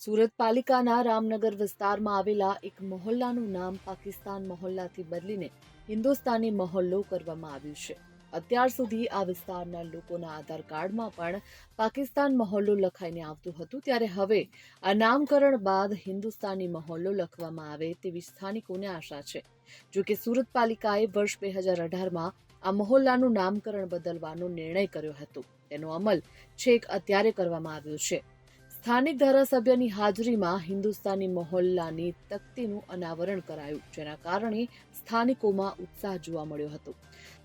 સુરત પાલિકાના રામનગર વિસ્તારમાં આવેલા એક મહોલ્લાનું નામ પાકિસ્તાન મહોલ્લાથી બદલીને હિન્દુસ્તાની મહોલ્લો કરવામાં આવ્યું છે. અત્યાર સુધી આ વિસ્તારના લોકોના આધાર કાર્ડમાં પણ પાકિસ્તાન મહોલ્લો લખાઈને આવતું હતું, ત્યારે હવે આ નામકરણ બાદ હિન્દુસ્તાની મહોલ્લો લખવામાં આવે તેવી સ્થાનિકોને આશા છે. જો કે સુરત પાલિકાએ વર્ષ 2018માં આ મહોલ્લાનું નામકરણ બદલવાનો નિર્ણય કર્યો હતો. તેનો અમલ છેક અત્યારે કરવામાં આવ્યો છે. સ્થાનિક ધારાસભ્યની હાજરીમાં હિન્દુસ્તાની મહોલ્લાની તકતીનું અનાવરણ કરાયું, જેના કારણે સ્થાનિકોમાં ઉત્સાહ જોવા મળ્યો હતો.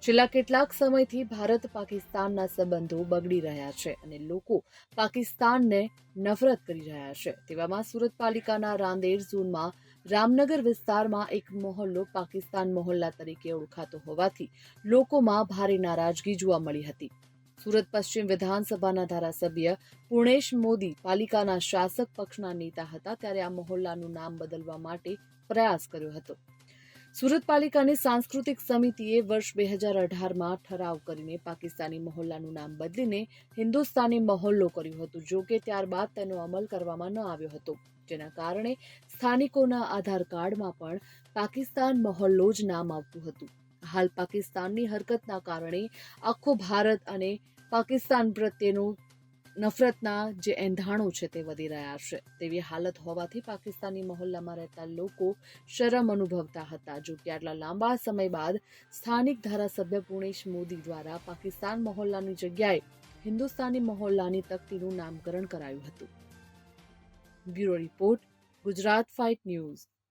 છેલ્લા કેટલાક સમયથી ભારત પાકિસ્તાનના સંબંધો બગડી રહ્યા છે અને લોકો પાકિસ્તાનને નફરત કરી રહ્યા છે. તેવામાં સુરત પાલિકાના રાંદેર ઝોનમાં રામનગર વિસ્તારમાં એક મહોલ્લો પાકિસ્તાન મહોલ્લા તરીકે ઓળખાતો હોવાથી લોકોમાં ભારે નારાજગી જોવા મળી હતી. સુરત પશ્ચિમ વિધાનસભાના ધારાસભ્ય પૂર્ણેશ મોદી પાલિકાના શાસક પક્ષના નેતા હતા, ત્યારે આ મહોલ્લાનું નામ બદલવા માટે પ્રયાસ કર્યો હતો. સુરત પાલિકાની સાંસ્કૃતિક સમિતિએ વર્ષ 2018માં ઠરાવ કરીને પાકિસ્તાની મહોલ્લાનું નામ બદલીને હિન્દુસ્તાની મહોલ્લો કર્યું હતું. જો કે ત્યારબાદ તેનો અમલ કરવામાં ન આવ્યો હતો, જેના કારણે સ્થાનિકોના આધાર કાર્ડમાં પણ પાકિસ્તાન મહોલ્લો જ નામ આવતું હતું. હાલ પાકિસ્તાનની હરકતના કારણે આખો ભારત અને પાકિસ્તાન પ્રત્યેનું નફરતના જે એંધાણો છે તે વધી રહ્યા છે. તેવી હાલત હોવાથી પાકિસ્તાની મહોલ્લામાં રહેતા લોકો શરમ અનુભવતા હતા. જો કે આટલા લાંબા સમય બાદ સ્થાનિક ધારાસભ્ય પૂર્ણેશ મોદી દ્વારા પાકિસ્તાન મહોલ્લાની જગ્યાએ હિન્દુસ્તાની મહોલ્લાની તકતીનું નામકરણ કરાયું હતું. Bureau report, Gujarat fight news.